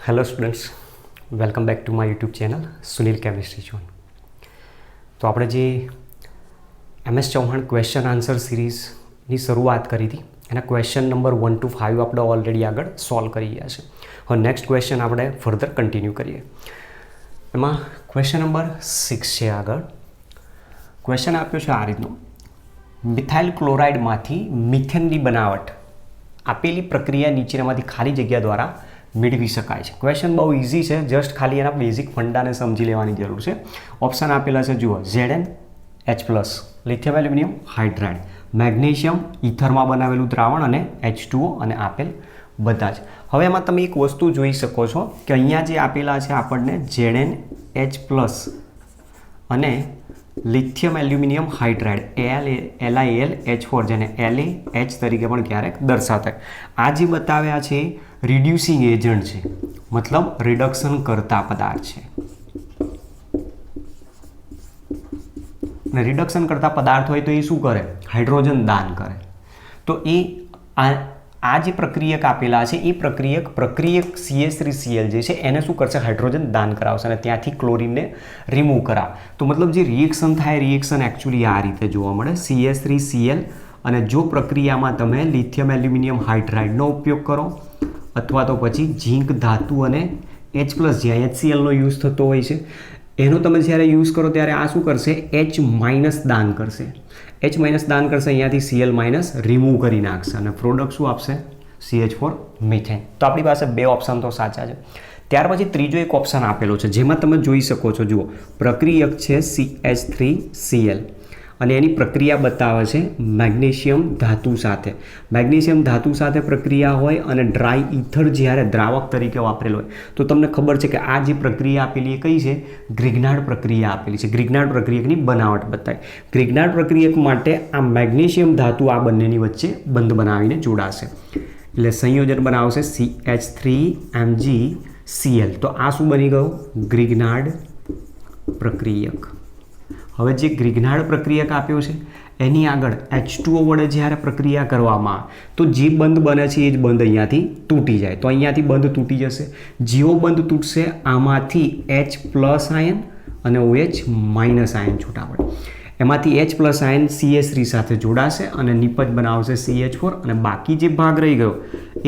Hello students, welcome back to my YouTube channel Sunil chemistry zone. તો આપણે જે MS Chauhan question answer સિરીઝની શરૂઆત કરી હતી એના ક્વેશ્ચન નંબર 1 to 5 આપણે ઓલરેડી આગળ સોલ્વ કરી ગયા છે. હવે નેક્સ્ટ ક્વેશ્ચન આપણે ફર્ધર કન્ટિન્યુ કરીએ. એમાં ક્વેશ્ચન નંબર 6 છે. આગળ ક્વેશ્ચન આપ્યો છે આ રીતનો: મિથાઇલ ક્લોરાઇડમાંથી મિથેનની બનાવટ આપેલી પ્રક્રિયા નીચેનામાંથી ખાલી જગ્યા દ્વારા મેળવી શકાય છે. ક્વેશ્ચન બહુ ઇઝી છે, જસ્ટ ખાલી એના બેઝિક ફંડાને સમજી લેવાની જરૂર છે. ઓપ્શન આપેલા છે, જુઓ: ZnH+, lithium aluminium hydride, magnesium ઇથરમાં બનાવેલું દ્રાવણ અને H2O, અને આપેલ બધા જ. હવે એમાં તમે એક વસ્તુ જોઈ શકો છો કે અહીંયા જે આપેલા છે આપણને ZnH+ અને લિથિયમ એલ્યુમિનિયમ હાઇડ્રાઇડ LiAlH4, જેને LaH તરીકે પણ ક્યારેક દર્શાવતા. આ જે બતાવ્યા છે રિડ્યુસિંગ એજન્ટ છે, મતલબ રિડક્શન કરતા પદાર્થ છે. અને રિડક્શન કરતા પદાર્થ હોય તો એ શું કરે? હાઇડ્રોજન દાન કરે. તો એ આ જે પ્રક્રિયક આપેલા છે એ પ્રક્રિયક CH3Cl જે છે એને શું કરશે? હાઇડ્રોજન દાન કરાવશે અને ત્યાંથી ક્લોરીનને રિમૂવ કરાવે. તો મતલબ જે રિએક્શન થાય, રિએક્શન એકચ્યુઅલી આ રીતે જોવા મળે: CH3Cl, અને જો પ્રક્રિયામાં તમે લિથિયમ એલ્યુમિનિયમ હાઇડ્રાઇડનો ઉપયોગ કરો અથવા તો પછી ઝીંક ધાતુ અને H+, જ્યાં HCl નો યુઝ થતો હોય છે, એનો તમે જ્યારે યુઝ કરો ત્યારે આ શું કરશે? H- દાન કરશે. H- દાન કરશે, અહીંયાથી Cl- રિમૂવ કરી નાખશે અને પ્રોડક્ટ શું આપશે? CH4 methane. તો આપણી પાસે બે ઓપ્શન તો સાચા છે. ત્યાર પછી ત્રીજો એક ઓપ્શન આપેલો છે જેમાં તમે જોઈ શકો છો, જુઓ, પ્રક્રિયક છે CH3Cl અને એની પ્રક્રિયા બતાવે છે મેગ્નેશિયમ ધાતુ સાથે. મેગ્નેશિયમ ધાતુ સાથે પ્રક્રિયા હોય અને ડ્રાય ઇથર જ્યારે દ્રાવક તરીકે વાપરેલો હોય તો તમને ખબર છે કે આ જે પ્રક્રિયા આપેલી એ કઈ છે? ગ્રિગ્નાર્ડ પ્રક્રિયા આપેલી છે. ગ્રિગ્નાર્ડ પ્રક્રિયકની બનાવટ બતાવી. ગ્રિગ્નાર્ડ પ્રક્રિયક માટે આ મેગ્નેશિયમ ધાતુ આ બંનેની વચ્ચે બંધ બનાવીને જોડાશે એટલે સંયોજન બનાવશે CH3MgCl. તો આ શું બની ગયું? ગ્રિગ્નાર્ડ પ્રક્રિયક. હવે જે ગ્રિગ્નાર્ડ પ્રક્રિયક આપ્યો છે એની આગળ H2O વડે જ્યારે પ્રક્રિયા કરવામાં આવે તો જે બંધ બને છે એ જ બંધ અહીંયાથી તૂટી જાય. તો અહીંયાથી બંધ તૂટી જશે. જેવો બંધ તૂટશે આમાંથી H+ આયન અને OH- આયન છૂટા પડે. એમાંથી H+ આયન CH3 સાથે જોડાશે અને નિપજ બનાવશે CH4, અને બાકી જે ભાગ રહી ગયો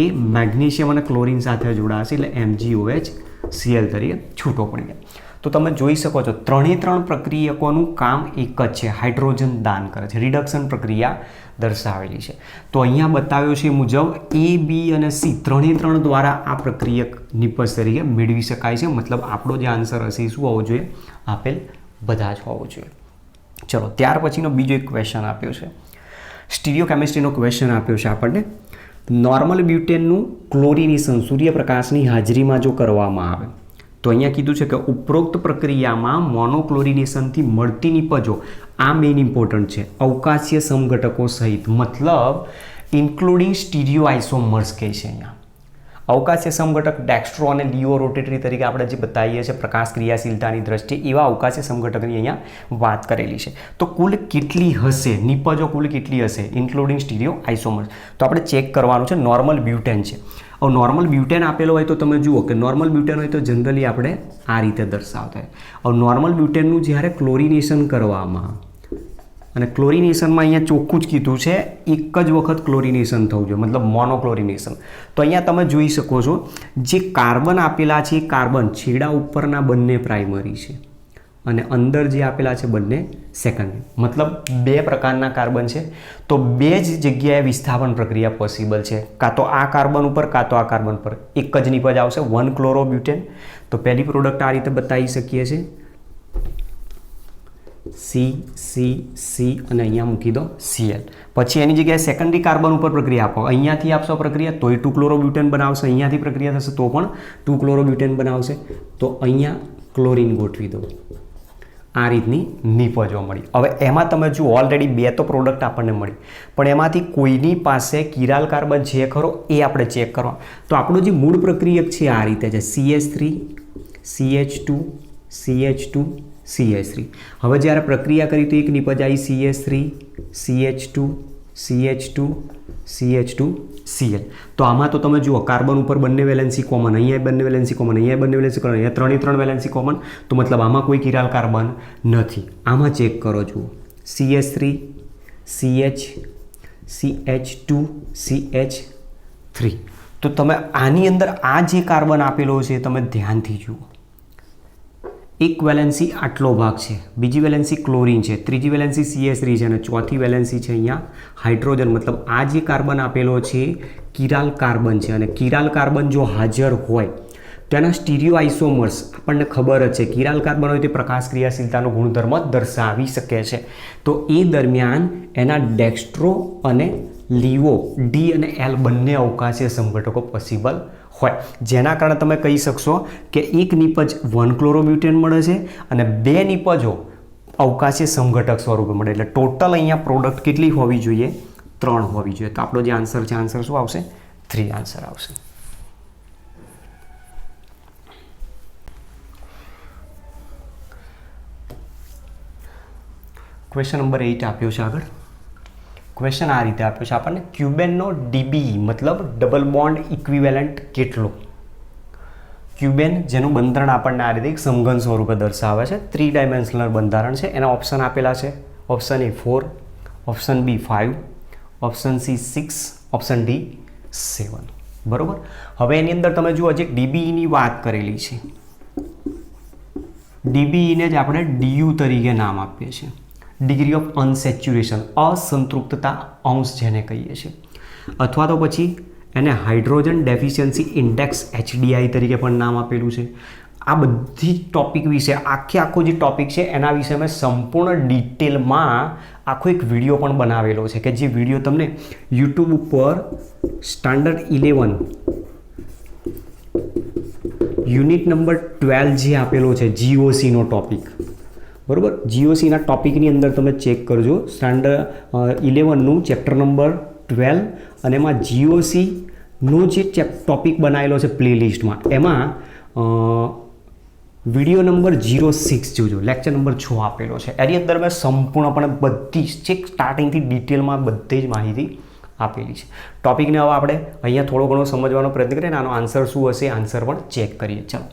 એ મેગ્નેશિયમ અને ક્લોરીન સાથે જોડાશે એટલે MgOHCl તરીકે છૂટો પડી જાય. તો તમે જોઈ શકો છો ત્રણે ત્રણ પ્રક્રિયકોનું કામ એક જ છે, હાઇડ્રોજન દાન કરે છે, રિડક્શન પ્રક્રિયા દર્શાવેલી છે. તો અહીંયા બતાવ્યો છે મુજબ A, B અને C ત્રણે ત્રણ દ્વારા આ પ્રક્રિયક નિપજ તરીકે મેળવી શકાય છે. મતલબ આપણો જે આન્સર હશે એ શું હોવો જોઈએ? આપેલ બધા જ હોવો જોઈએ. ચલો, ત્યાર પછીનો બીજો એક ક્વેશ્ચન આપ્યો છે, સ્ટીરિયો કેમિસ્ટ્રીનો ક્વેશ્ચન આપ્યો છે આપણને. નોર્મલ બ્યુટેનનું ક્લોરિનેશન સૂર્યપ્રકાશની હાજરીમાં જો કરવામાં આવે તો અહીંયા કીધું છે કે ઉપરોક્ત પ્રક્રિયામાં મોનોક્લોરિનેશનથી મળતી નિપજો, આ મેઇન ઇમ્પોર્ટન્ટ છે, અવકાશીય સમઘટકો સહિત, મતલબ ઇન્ક્લુડિંગ સ્ટીરિયો આઇસોમર્સ કહે છે. અહીંયા અવકાશીય સમઘટક ડેક્સ્ટ્રો અને લિયો રોટેટરી તરીકે આપણે જે બતાવીએ છીએ પ્રકાશ ક્રિયાશીલતાની દ્રષ્ટિએ, એવા અવકાશીય સમઘટકની અહીંયા વાત કરેલી છે. તો કુલ કેટલી હશે નિપજો? કુલ કેટલી હશે ઇન્ક્લુડિંગ સ્ટીરિયો આઇસોમર્સ? તો આપણે ચેક કરવાનું છે. નોર્મલ બ્યુટેન છે. હવે નોર્મલ બ્યુટેન આપેલો હોય તો તમે જુઓ કે નોર્મલ બ્યુટેન હોય તો જનરલી આપણે આ રીતે દર્શાવતા હોય. હવે નોર્મલ બ્યુટેનનું જ્યારે ક્લોરિનેશન કરવામાં, અને ક્લોરિનેશનમાં અહીંયા ચોખ્ખું જ કીધું છે એક જ વખત ક્લોરિનેશન થવું જોઈએ, મતલબ મોનોક્લોરિનેશન. તો અહીંયા તમે જોઈ શકો છો જે કાર્બન આપેલા છે એ કાર્બન છેડા ઉપરના બંને પ્રાઇમરી છે અને અંદર જે આપેલા છે બંને સેકન્ડરી. મતલબ બે પ્રકારના કાર્બન છે તો બે જ જગ્યાએ વિસ્થાપન પ્રક્રિયા પોસિબલ છે, કાં તો આ કાર્બન ઉપર કાં તો આ કાર્બન પર. એક જ નિપજ આવશે 1 ક્લોરોબ્યુટેન. તો પહેલી પ્રોડક્ટ આ રીતે બતાવી શકીએ છીએ, C અને અહીંયા મૂકી દો Cl. પછી એની જગ્યાએ સેકન્ડરી કાર્બન ઉપર પ્રક્રિયા આપો, અહીંયાથી આપશો પ્રક્રિયા તોય 2 ક્લોરોબ્યુટેન બનાવશે, અહીંયાથી પ્રક્રિયા થશે તો પણ 2 ક્લોરોબ્યુટેન બનાવશે. તો અહીંયા ક્લોરીન ગોઠવી દો. આ રીતની નિપજો મળી. હવે એમાં તમે જુઓ ઓલરેડી બે તો પ્રોડક્ટ આપણને મળી, પણ એમાંથી કોઈની પાસે કિરાલ કાર્બન છે ખરો એ આપણે ચેક કરવા. તો આપણું જે મૂળ પ્રક્રિયક છે આ રીતે છે, CH3 CH2 CH2 CH3. હવે જ્યારે પ્રક્રિયા કરી તો એક નિપજ આવી CH3 CH2 CH2 CH2Cl. તો આમાં તો તમે જુઓ કાર્બન ઉપર બંને વેલેન્સી કોમન, અહીંયા બંને વેલેન્સી કોમન, અહીંયા બંને વેલેન્સી કોમન, અહીંયા ત્રણ વેલેન્સી કોમન, તો મતલબ આમાં કોઈ કિરાલ કાર્બન નથી. આમાં ચેક કરો જુઓ CH3 CH CH2 CH3. તો તમે આની અંદર આ જે કાર્બન આપેલો છે તમે ધ્યાનથી જુઓ. એક વેલેન્સી આટલો ભાગ છે, બીજી વેલેન્સી ક્લોરીન છે, ત્રીજી વેલેન્સી CH3 છે અને ચોથી વેલેન્સી છે અહીંયા હાઇડ્રોજન. મતલબ આ જે કાર્બન આપેલો છે કિરાલ કાર્બન છે અને કિરાલ કાર્બન જો હાજર હોય તો એના સ્ટીરિયો આઇસોમર્સ આપણને ખબર જ છે, કિરાલ કાર્બન હોય તે પ્રકાશ ક્રિયાશીલતાનો ગુણધર્મ દર્શાવી શકે છે. તો એ દરમિયાન એના ડેક્સ્ટ્રો અને લીવો ડી અને એલ બંને અવકાશીય સંઘટકો પોસિબલ હોય, જેના કારણે તમે કહી શકશો કે એક નિપજ 1 ક્લોરોબ્યુટેન મળે છે અને 2 નિપજો અવકાશીય સંઘટક સ્વરૂપે મળે. એટલે ટોટલ અહીંયા પ્રોડક્ટ કેટલી હોવી જોઈએ? 3 હોવી જોઈએ. તો આપણો જે આન્સર છે, આન્સર શું આવશે? 3 આન્સર આવશે. ક્વેશ્ચન નંબર 8 આપ્યો છે આગળ. ક્વેશ્ચન આ રીતે આપ્યો છે આપણને, ક્યુબેનનો ડીબી મતલબ ડબલ બોન્ડ ઇક્વિવેલન્ટ કેટલો? ક્યુબેન જેનું બંધારણ આપણને આ રીતે એક સમઘન સ્વરૂપે દર્શાવે છે, 3 ડાયમેન્શનલ બંધારણ છે. એના ઓપ્શન આપેલા છે, option A 4, option B 5, option C 6, option D 7. બરોબર. હવે એની અંદર તમે જુઓ જે ડીબીની વાત કરેલી છે, ડીબીને જ આપણે DU તરીકે નામ આપીએ છીએ, ડિગ્રી ઓફ અનસેચ્યુરેશન, અસંતૃપ્તતા અંશ જેને કહીએ છીએ, અથવા તો પછી એને હાઇડ્રોજન ડેફિશિયન્સી ઇન્ડેક્સ HDI તરીકે પણ નામ આપેલું છે. આ બધી ટોપિક વિશે આખો જે ટોપિક છે એના વિશે મેં સંપૂર્ણ ડિટેલમાં આખો એક વિડીયો પણ બનાવેલો છે કે જે વિડીયો તમને યુટ્યુબ ઉપર સ્ટાન્ડર્ડ 11 યુનિટ નંબર 12 જે આપેલો છે GOCનો ટોપિક, બરાબર, GOCના ટોપિકની અંદર તમે ચેક કરજો, સ્ટાન્ડર્ડ 11નું ચેપ્ટર નંબર 12 અને એમાં GOCનો જે ટોપિક બનાવેલો છે પ્લેલિસ્ટમાં, એમાં વિડીયો નંબર 06 જોજો, લેક્ચર નંબર 6 આપેલો છે. એની અંદર મેં સંપૂર્ણપણે બધી ચેક સ્ટાર્ટિંગથી ડિટેલમાં બધી જ માહિતી આપેલી છે. ટોપિકને હવે આપણે અહીંયા થોડો ઘણો સમજવાનો પ્રયત્ન કરીએ અને આનો આન્સર શું હશે, આન્સર પણ ચેક કરીએ. ચાલો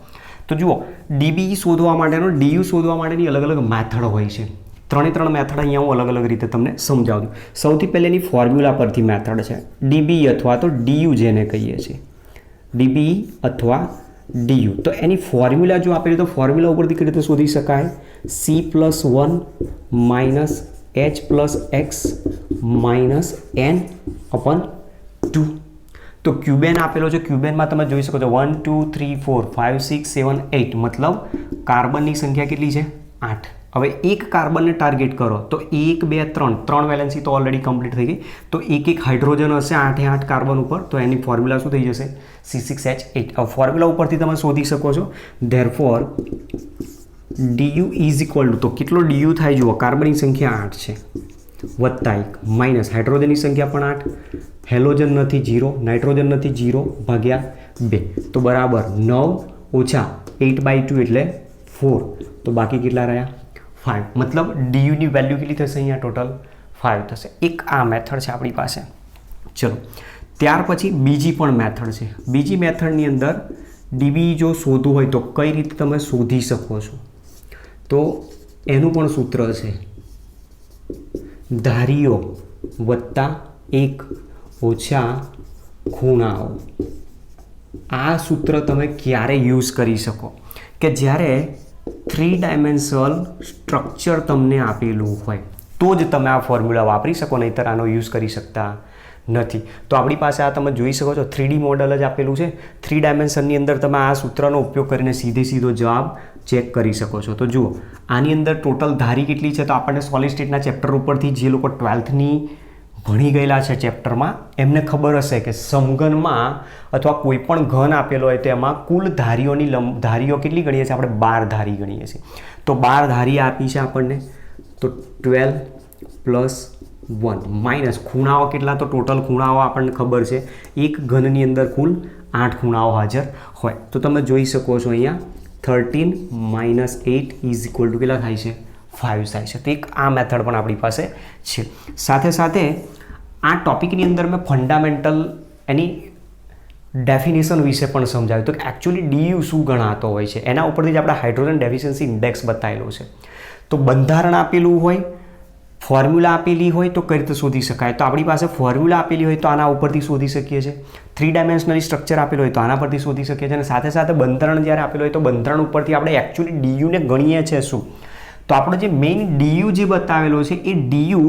તો જુઓ, ડીબી શોધવા માટેનો DU શોધવા માટેની અલગ અલગ મેથડ હોય છે. 3 મેથડ અહીંયા હું અલગ અલગ રીતે તમને સમજાવું. સૌથી પહેલેની ફોર્મ્યુલા પરથી મેથડ છે, ડીબી અથવા તો DU જેને કહીએ છીએ, ડીબી અથવા DU. તો એની ફોર્મ્યુલા જો આપેલી તો ફોર્મ્યુલા ઉપરથી કેવી રીતે શોધી શકાય? C+1 - H + X - N/2. તો ક્યુબેન આપેલો છે, ક્યુબેનમાં તમે જોઈ શકો છો 1 2 3 4 5 6 7 8, મતલબ કાર્બનની સંખ્યા કેટલી છે? 8. હવે એક કાર્બનને ટાર્ગેટ કરો તો 1 2 3 વેલેન્સી તો ઓલરેડી કમ્પ્લીટ થઈ ગઈ, તો એક હાઇડ્રોજન હશે 8 કાર્બન ઉપર, તો એની ફોર્મ્યુલા શું થઈ જશે? C6H8. હવે ફોર્મ્યુલા ઉપરથી તમે શોધી શકો છો, therefore DU is equal to, તો કેટલો DU થાય જુઓ, કાર્બનની સંખ્યા 8 છે વત્તા 1 માઇનસ હાઇડ્રોજનની સંખ્યા પણ 8, હેલોજન નથી 0, નાઇટ્રોજન નથી 0, ભાગ્યા 2, તો બરાબર 9 ઓછા 8/2 એટલે 4, તો બાકી કેટલા રહ્યા? 5. મતલબ DUની વેલ્યુ કેટલી થશે અહીંયા? ટોટલ 5 થશે. એક આ મેથડ છે આપણી પાસે. ચલો, ત્યાર પછી બીજી પણ મેથડ છે. બીજી મેથડની અંદર ડીબી જો શોધવું હોય તો કઈ રીતે તમે શોધી શકો છો? તો એનું પણ સૂત્ર છે, ધારીઓ વત્તા 1 ઓછા ખૂણાઓ. આ સૂત્ર તમે ક્યારે યુઝ કરી શકો? કે જ્યારે 3 ડાયમેન્શનલ સ્ટ્રક્ચર તમને આપેલું હોય તો જ તમે આ ફોર્મ્યુલા વાપરી શકો, નહીંતર આનો યુઝ કરી શકતા નથી. તો આપણી પાસે આ તમે જોઈ શકો છો 3D મોડલ જ આપેલું છે. 3 ડાયમેન્શનની અંદર તમે આ સૂત્રનો ઉપયોગ કરીને સીધો જવાબ ચેક કરી શકો છો. તો જુઓ, આની અંદર ટોટલ ધારી કેટલી છે? તો આપણને સોલિડ સ્ટેટના ચેપ્ટર ઉપરથી જે લોકો 12થની ભણી ગયેલા છે ચેપ્ટરમાં એમને ખબર હશે કે સમઘનમાં અથવા કોઈ પણ ઘન આપેલો હોય તો એમાં કુલ ધારીઓ કેટલી ગણીએ છીએ આપણે? 12 ધારી ગણીએ છીએ. તો 12 ધારી આપી છે આપણને, તો 12 + 1 માઇનસ ખૂણાઓ કેટલા? તો ટોટલ ખૂણાઓ આપણને ખબર છે, એક ઘનની અંદર કુલ 8 ખૂણાઓ હાજર હોય. તો તમે જોઈ શકો છો અહીંયા 13 - 8 = કેટલા થાય છે? 5 થાય છે. તો એક આ મેથડ પણ આપણી પાસે છે. સાથે સાથે આ ટોપિકની અંદર મેં ફંડામેન્ટલ એની ડેફિનેશન વિશે પણ સમજાવ્યું તો કે એકચ્યુઅલી ડીયુ શું ગણાતો હોય છે, એના ઉપરથી જ આપણે હાઇડ્રોજન ડેફિશિયન્સી ઇન્ડેક્સ બતાવેલો છે. તો બંધારણ આપેલું હોય, ફોર્મ્યુલા આપેલી હોય તો કઈ રીતે શોધી શકાય? તો આપણી પાસે ફોર્મ્યુલા આપેલી હોય તો આના ઉપરથી શોધી શકીએ છીએ. 3 ડાયમેન્શનલી સ્ટ્રક્ચર આપેલું હોય તો આના પરથી શોધી શકીએ છીએ. અને સાથે સાથે બંધારણ જ્યારે આપેલું હોય તો બંધારણ ઉપરથી આપણે એકચ્યુઅલી ડીયુને ગણીએ છીએ શું? તો આપણો જે મેઇન ડીયુ જે બતાવેલો છે એ ડીયુ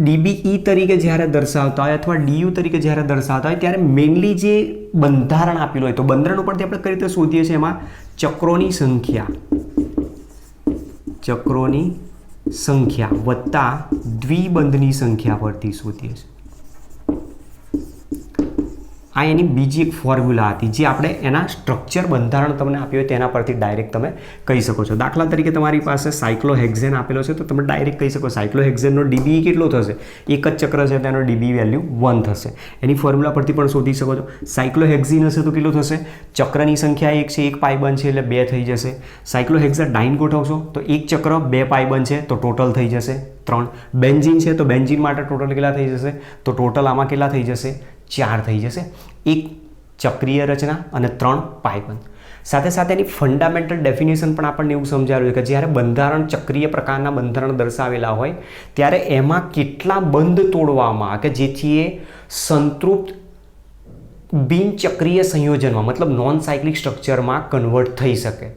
ડીબીઈ તરીકે જ્યારે દર્શાવતા હોય અથવા ડીયુ તરીકે જ્યારે દર્શાવતા હોય ત્યારે મેઇનલી જે બંધારણ આપેલું હોય તો બંધારણ ઉપરથી આપણે કઈ રીતે શોધીએ છીએ? એમાં ચક્રોની સંખ્યા વત્તા દ્વિબંધની સંખ્યા પરથી શોધીએ છીએ. આ એની બીજી એક ફોર્મ્યુલા હતી જે આપણે એના સ્ટ્રક્ચર બંધારણ તમને આપ્યું હોય તેના પરથી ડાયરેક્ટ તમે કહી શકો છો. દાખલા તરીકે તમારી પાસે સાયક્લોહેક્ઝેન આપેલો છે તો તમે ડાયરેક્ટ કહી શકો સાયક્લોહેક્ઝેનનો ડીબી કેટલો થશે? એક જ ચક્ર છે તેનો ડીબી વેલ્યુ 1 થશે. એની ફોર્મ્યુલા પરથી પણ શોધી શકો છો. સાયક્લોહેક્ઝીન હશે તો કેટલું થશે? ચક્રની સંખ્યા 1 છે, 1 પાઇબંધ છે એટલે 2 થઈ જશે. સાયક્લોહેક્સાડાઇન ગોઠવશો તો એક ચક્ર 2 પાઇબંધ છે તો ટોટલ થઈ જશે 3. બેન્ઝીન છે તો બેન્ઝીન માટે ટોટલ કેટલા થઈ જશે? તો ટોટલ આમાં કેટલા થઈ જશે? 4 થઈ જશે. એક ચક્રીય રચના અને 3 પાઇબંધ. સાથે સાથે એની ફંડામેન્ટલ ડેફિનેશન પણ આપણને એવું સમજાવ્યું કે જ્યારે બંધારણ ચક્રીય પ્રકારના બંધારણ દર્શાવેલા હોય ત્યારે એમાં કેટલા બંધ તોડવામાં આવે કે જેથી એ સંતૃપ્ત બિનચક્રીય સંયોજનમાં મતલબ નોન સાયક્લિક સ્ટ્રક્ચરમાં કન્વર્ટ થઈ શકે.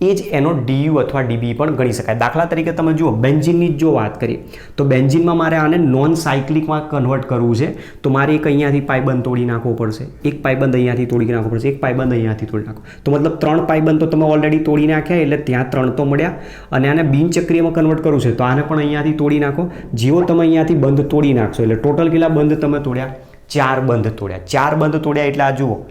એ જ એનો ડીયુ અથવા ડીબી પણ ગણી શકાય. દાખલા તરીકે તમે જુઓ બેન્ઝીનની જ જો વાત કરીએ તો બેન્ઝીનમાં મારે આને નોન સાયક્લિકમાં કન્વર્ટ કરવું છે તો મારે એક અહીંયાથી પાઇબંધ તોડી નાખવો પડશે, એક પાઇબંધ અહીંયાથી તોડી નાખવો પડશે, એક પાઇબંધ અહીંયાથી તોડી નાખો તો મતલબ 3 પાઇબંધ તો તમે ઓલરેડી તોડી નાખ્યા એટલે ત્યાં 3 તો મળ્યા. અને આને બિનચક્રીયમાં કન્વર્ટ કરવું છે તો આને પણ અહીંયાથી તોડી નાખો. જેવો તમે અહીંયાથી બંધ તોડી નાખશો એટલે ટોટલ કેટલા બંધ તમે તોડ્યા? 4 બંધ તોડ્યા. 4 બંધ તોડ્યા એટલે આ જુઓ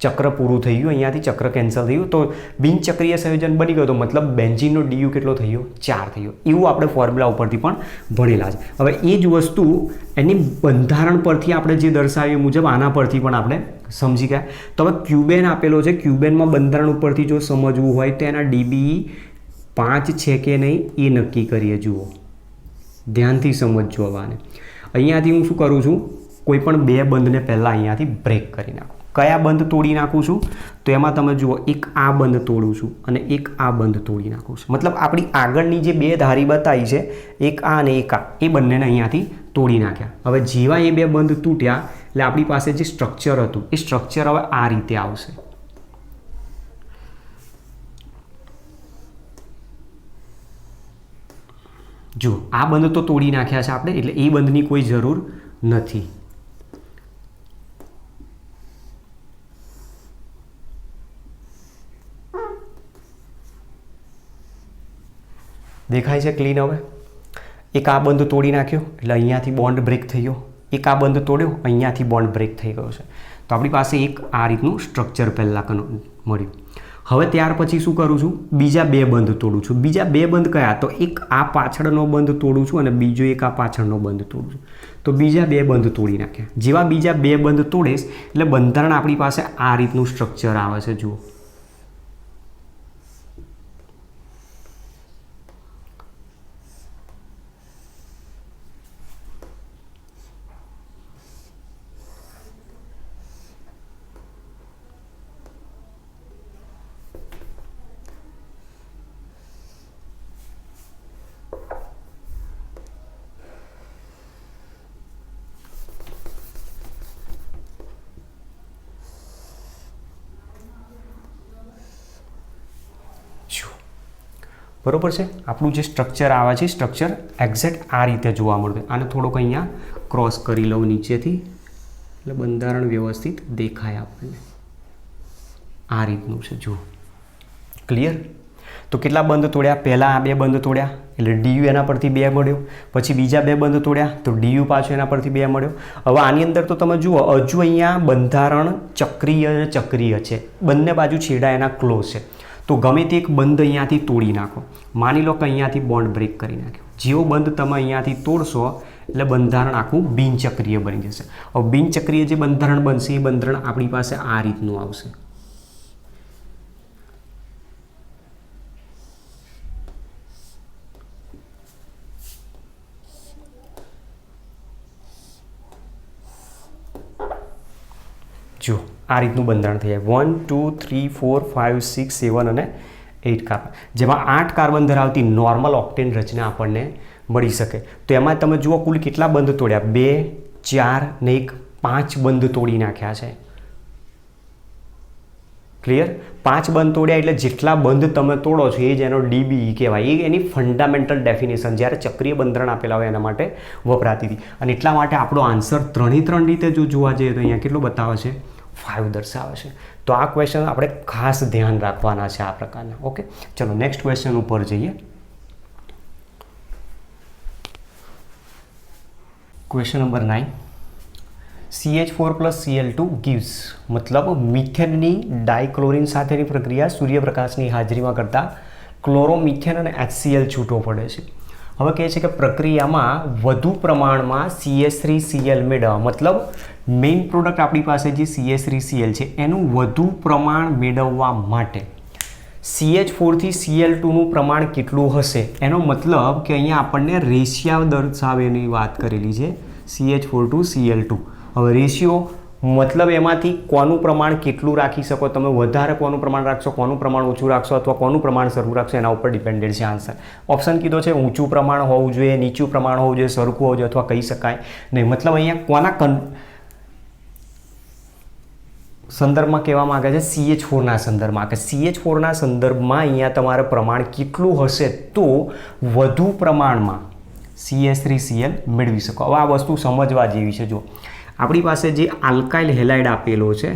ચક્ર પૂરું થઈ ગયું, અહીંયાથી ચક્ર કેન્સલ થયું તો બિનચક્રીય સંયોજન બની ગયો તો મતલબ બેન્ઝીનનો ડીયુ કેટલો થઈ ગયો? 4 થઈ ગયો. એવું આપણે ફોર્મ્યુલા ઉપરથી પણ ભણેલા છે. હવે એ જ વસ્તુ એની બંધારણ પરથી આપણે જે દર્શાવ્યું મુજબ આના પરથી પણ આપણે સમજી ગયા. તો હવે ક્યુબેન આપેલો છે, ક્યુબેનમાં બંધારણ ઉપરથી જો સમજવું હોય તો એના ડીબી 5 છે કે નહીં એ નક્કી કરીએ. જુઓ ધ્યાનથી સમજજો. હવે આને અહીંયાથી હું શું કરું છું? કોઈ પણ 2 બંધને પહેલાં અહીંયાથી બ્રેક કરી નાખું. કયા બંધ તોડી નાખું છું? તો એમાં તમે જુઓ એક આ બંધ તોડું છું અને એક આ બંધ તોડી નાખું છું. મતલબ આપણી આગળની જે 2 ધારી બતાવી છે એક આ અને એક આ એ બંનેને અહીંયાથી તોડી નાખ્યા. હવે જેવા એ 2 બંધ તૂટ્યા એટલે આપણી પાસે જે સ્ટ્રક્ચર હતું એ સ્ટ્રક્ચર હવે આ રીતે આવશે. જો આ બંધ તો તોડી નાખ્યા છે આપણે એટલે એ બંધની કોઈ જરૂર નથી. દેખાય છે ક્લીન? હવે એક આ બંધ તોડી નાખ્યો એટલે અહીંયાથી બોન્ડ બ્રેક થઈ ગયો. એક આ બંધ તોડ્યો અહીંયાથી બોન્ડ બ્રેક થઈ ગયો છે. તો આપણી પાસે એક આ રીતનું સ્ટ્રક્ચર પહેલાં મળ્યું. હવે ત્યાર પછી શું કરું છું? બીજા 2 બંધ તોડું છું. બીજા 2 બંધ કયા? તો એક આ પાછળનો બંધ તોડું છું અને બીજો એક આ પાછળનો બંધ તોડું છું. તો બીજા 2 બંધ તોડી નાખ્યા. જેવા બીજા 2 બંધ તોડીશ એટલે બંધારણ આપણી પાસે આ રીતનું સ્ટ્રક્ચર આવે છે. જુઓ બરોબર છે. આપણું જે સ્ટ્રક્ચર આવે છે સ્ટ્રક્ચર એક્ઝેક્ટ આ રીતે જોવા મળતું. આને થોડોક અહીંયા ક્રોસ કરી લઉં નીચેથી એટલે બંધારણ વ્યવસ્થિત દેખાય આપણને. આ રીતનું છે. જુઓ ક્લિયર? તો કેટલા બંધ તોડ્યા? પહેલાં આ 2 બંધ તોડ્યા એટલે ડીયુ એના પરથી 2 મળ્યો. પછી બીજા 2 બંધ તોડ્યા તો ડીયુ પાછો એના પરથી 2 મળ્યો. હવે આની અંદર તો તમે જુઓ હજુ અહીંયા બંધારણ ચક્રીય છે. બંને બાજુ છેડા એના ક્લોઝ છે. તો ગમે તે એક બંધ અહીંયાથી તોડી નાખો. માની લો કે અહીંયાથી બોન્ડ બ્રેક કરી નાખ્યો. જેવો બંધ તમે અહીંયાથી તોડશો એટલે બંધારણ આખું બિનચક્રીય બની જશે. હવે બિનચક્રીય જે બંધારણ બનશે એ બંધારણ આપણી પાસે આ રીતનું આવશે. જો આ રીતનું બંધારણ થઈ જાય 1 2 3 4 5 6 7 અને 8 કાર્બન, જેમાં 8 કાર્બન ધરાવતી નોર્મલ ઓક્ટેન રચના આપણને મળી શકે. તો એમાં તમે જુઓ કુલ કેટલા બંધ તોડ્યા, 2 4 ને 1 5 બંધ તોડી નાખ્યા છે. ક્લિયર? 5 બંધ તોડ્યા એટલે જેટલા બંધ તમે તોડો છો એ જ એનો DBE કહેવાય. એ એની ફંડામેન્ટલ ડેફિનેશન જ્યારે ચક્રીય બંધારણ આપેલા હોય એના માટે વપરાતી હતી. અને એટલા માટે આપણો આન્સર 3 રીતે જો જોવા જઈએ તો અહીંયા કેટલો બતાવે છે, 5 દર્શાવે છે. તો આ ક્વેશ્ચન આપણે ખાસ ધ્યાન રાખવાના છે આ પ્રકારના. ઓકે, ચલો નેક્સ્ટ ક્વેશ્ચન ઉપર જઈએ. Question number 9. CH4 + Cl2 gives, મતલબ મિથેનની ડાયક્લોરિન સાથેની પ્રક્રિયા સૂર્યપ્રકાશની હાજરીમાં કરતાં ક્લોરોમિથેન અને HCl છૂટો પડે છે. હવે કહે છે કે પ્રક્રિયામાં વધુ પ્રમાણમાં CH3Cl મેળવવા, મતલબ મેઇન પ્રોડક્ટ આપણી પાસે જે CH3Cl છે એનું વધુ પ્રમાણ મેળવવા માટે CH4 થી Cl2નું પ્રમાણ કેટલું હશે, એનો મતલબ કે અહીંયા આપણને રેશિયો દર્શાવેની વાત કરેલી છે CH4 to Cl2. હવે રેશિયો મતલબ એમાંથી કોનું પ્રમાણ કેટલું રાખી શકો તમે, વધારે કોનું પ્રમાણ રાખશો, કોનું પ્રમાણ ઓછું રાખશો અથવા કોનું પ્રમાણ સરખું રાખશો એના ઉપર ડિપેન્ડેડ છે આન્સર. ઓપ્શન કીધો છે ઊંચું પ્રમાણ હોવું જોઈએ, નીચું પ્રમાણ હોવું જોઈએ, સરખું હોવું જોઈએ અથવા કહી શકાય નહીં. મતલબ અહીંયા કોના સંદર્ભમાં કહેવા માંગે છે, CH4ના સંદર્ભમાં. કે CH4ના સંદર્ભમાં અહીંયા તમારે પ્રમાણ કેટલું હશે તો વધુ પ્રમાણમાં CH3Cl મેળવી શકો. હવે આ વસ્તુ સમજવા જેવી છે. જો આપણી પાસે જે આલ્કાઇલ હેલાઇડ આપેલો છે,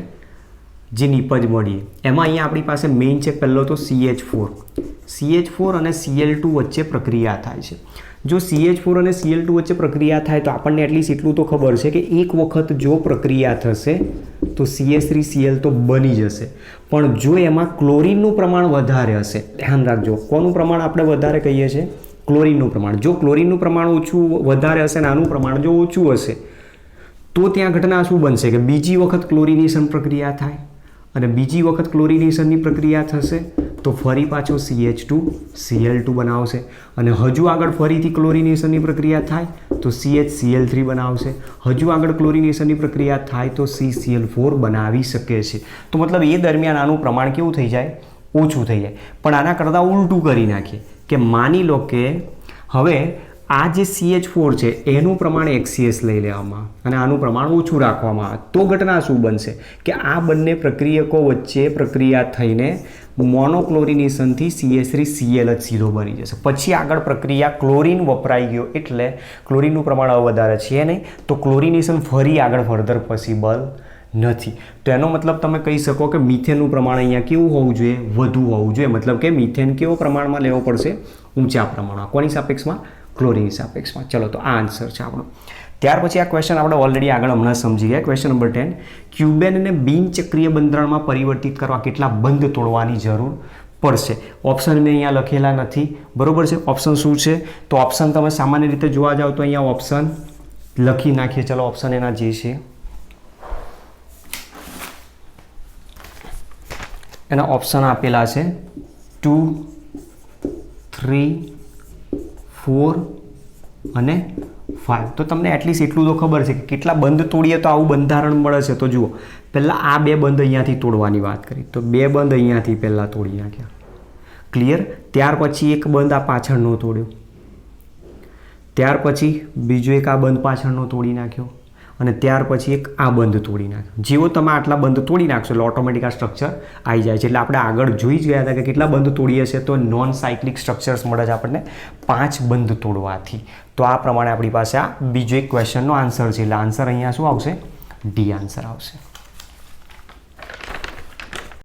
જે નિપજ મળી એમાં અહીંયા આપણી પાસે મેઇન છે પહેલો તો CH4 અને Cl2 વચ્ચે પ્રક્રિયા થાય છે. જો CH4 અને Cl2 વચ્ચે પ્રક્રિયા થાય તો આપણને એટલીસ્ટ એટલું તો ખબર છે કે એક વખત જો પ્રક્રિયા થશે તો CH3Cl તો બની જશે, પણ જો એમાં ક્લોરીનનું પ્રમાણ વધારે હશે, ધ્યાન રાખજો કોનું પ્રમાણ આપણે વધારે કહીએ છીએ, ક્લોરીનનું પ્રમાણ. જો ક્લોરીનનું પ્રમાણ વધારે હશે અને આનું પ્રમાણ જો ઓછું હશે તો ત્યાં ઘટના શું બનશે કે બીજી વખત ક્લોરિનેશન પ્રક્રિયા થાય અને બીજી વખત ક્લોરિનેશનની પ્રક્રિયા થશે તો ફરી પાછો CH2Cl2 બનાવશે અને હજુ આગળ ફરીથી ક્લોરિનેશનની પ્રક્રિયા થાય તો CHCl3 બનાવશે, હજુ આગળ ક્લોરિનેશનની પ્રક્રિયા થાય તો CCl4 બનાવી શકે છે. તો મતલબ એ દરમિયાન આનું પ્રમાણ કેવું થઈ જાય, ઓછું થઈ જાય. પણ આના કરતાં ઉલટું કરી નાખીએ કે માની લો કે હવે આ જે CH4 છે એનું પ્રમાણ HCl લઈ લેવામાં અને આનું પ્રમાણ ઓછું રાખવામાં આવે તો ઘટના શું બનશે કે આ બંને પ્રક્રિયકો વચ્ચે પ્રક્રિયા થઈને મોનોક્લોરિનેશનથી CH3Cl જ સીધો બની જશે. પછી આગળ પ્રક્રિયા ક્લોરીન વપરાઈ ગયો એટલે ક્લોરીનનું પ્રમાણ હવે વધારે છે નહીં તો ક્લોરિનેશન ફરી આગળ ફર્ધર પોસિબલ નથી. તો એનો મતલબ તમે કહી શકો કે મિથેનનું પ્રમાણ અહીંયા કેવું હોવું જોઈએ, વધુ હોવું જોઈએ. મતલબ કે મિથેન કેવો પ્રમાણમાં લેવો પડશે, ઊંચા પ્રમાણમાં. કોની સાપેક્ષમાં, ક્લોરીનની સાપેક્ષમાં. ચલો તો આ આન્સર છે આપણો. ત્યાર પછી આ ક્વેશ્ચન આપણે ઓલરેડી આગળ હમણાં સમજી ગયા. Question number 10. ક્યુબેનને બિનચક્રીય બંધારણમાં પરિવર્તિત કરવા કેટલા બંધ તોડવાની જરૂર પડશે? ઓપ્શન મેં અહીંયા લખેલા નથી, બરોબર છે. ઓપ્શન શું છે તો ઓપ્શન તમે સામાન્ય રીતે જોવા જાઓ તો અહીંયા ઓપ્શન લખી નાખીએ. ચલો ઓપ્શન એના જે છે એના ઓપ્શન આપેલા છે 2 3 4 અને 5. તો તમને એટલીસ્ટ એટલું તો ખબર છે કે કેટલા બંધ તોડીએ તો આવું બંધારણ મળે છે. તો જુઓ પહેલાં આ 2 બંધ અહીંયાથી તોડવાની વાત કરી તો 2 બંધ અહીંયાથી પહેલાં તોડી નાખ્યા, ક્લિયર. ત્યાર પછી એક બંધ આ પાછળનો તોડ્યો, ત્યાર પછી બીજો એક આ બંધ પાછળનો તોડી નાખ્યો અને ત્યાર પછી એક આ બંધ તોડી નાખ્યો. જેવો તમે આટલા બંધ તોડી નાખશો એટલે ઓટોમેટિક આ સ્ટ્રક્ચર આવી જાય છે. એટલે આપણે આગળ જોઈ જ ગયા હતા કે કેટલા બંધ તોડીએ છીએ તો નોન સાયક્લિક સ્ટ્રક્ચર્સ મળે છે આપણને 5 બંધ તોડવાથી. તો આ પ્રમાણે આપણી પાસે આ બીજો એક ક્વેશ્ચનનો આન્સર છે. એટલે આન્સર અહીંયા શું આવશે, ડી આન્સર આવશે.